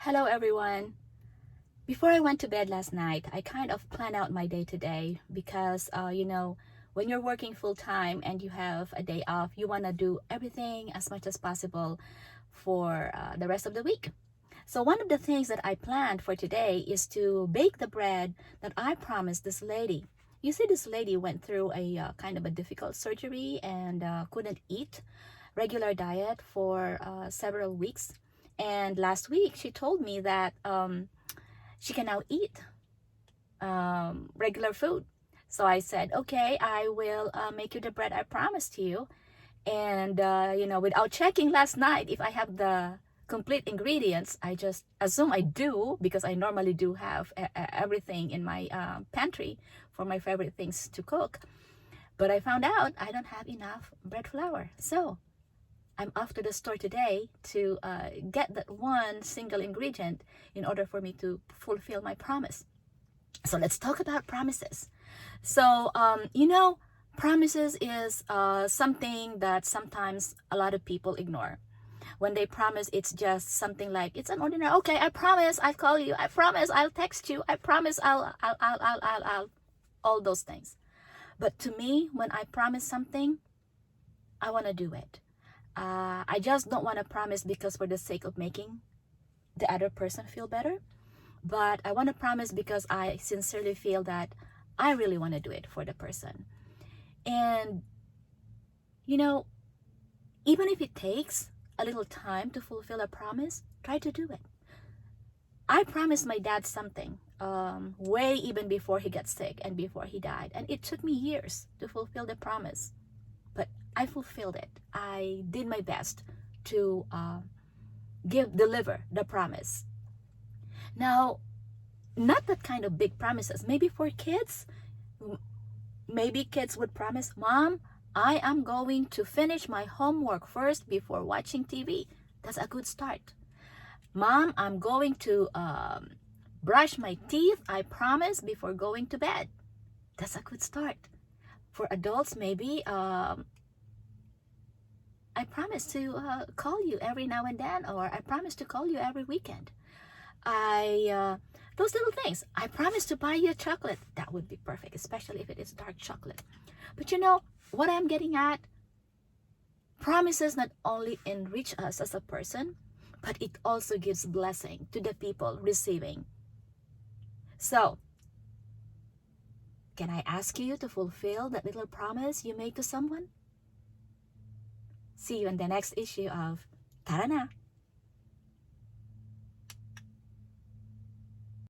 Hello everyone. Before I went to bed last night, I kind of plan out my day today because, when you're working full time and you have a day off, you want to do everything as much as possible for the rest of the week. So one of the things that I planned for today is to bake the bread that I promised this lady. You see, this lady went through a kind of a difficult surgery and couldn't eat regular diet for several weeks. And last week, she told me that she can now eat regular food. So I said, okay, I will make you the bread I promised you. And, without checking last night if I have the complete ingredients, I just assume I do because I normally do have everything in my pantry for my favorite things to cook. But I found out I don't have enough bread flour. So I'm off to the store today to get that one single ingredient in order for me to fulfill my promise. So let's talk about promises. So, promises is something that sometimes a lot of people ignore. When they promise, it's just something like, it's an ordinary, okay, I promise I'll call you. I promise I'll text you. I promise I'll, all those things. But to me, when I promise something, I want to do it. I just don't want to promise because for the sake of making the other person feel better. But I want to promise because I sincerely feel that I really want to do it for the person. And, even if it takes a little time to fulfill a promise, try to do it. I promised my dad something way even before he got sick and before he died. And it took me years to fulfill the promise. But I fulfilled it. I did my best to deliver the promise. Now, not that kind of big promises. Maybe for kids, maybe kids would promise, Mom, I am going to finish my homework first before watching TV. That's a good start. Mom, I'm going to brush my teeth, I promise, before going to bed. That's a good start. For adults, maybe I promise to call you every now and then, or I promise to call you every weekend. Those little things. I promise to buy you a chocolate. That would be perfect, especially if it is dark chocolate. But what I'm getting at, promises not only enrich us as a person, but it also gives blessing to the people receiving. So, can I ask you to fulfill that little promise you made to someone? See you in the next issue of Tara na!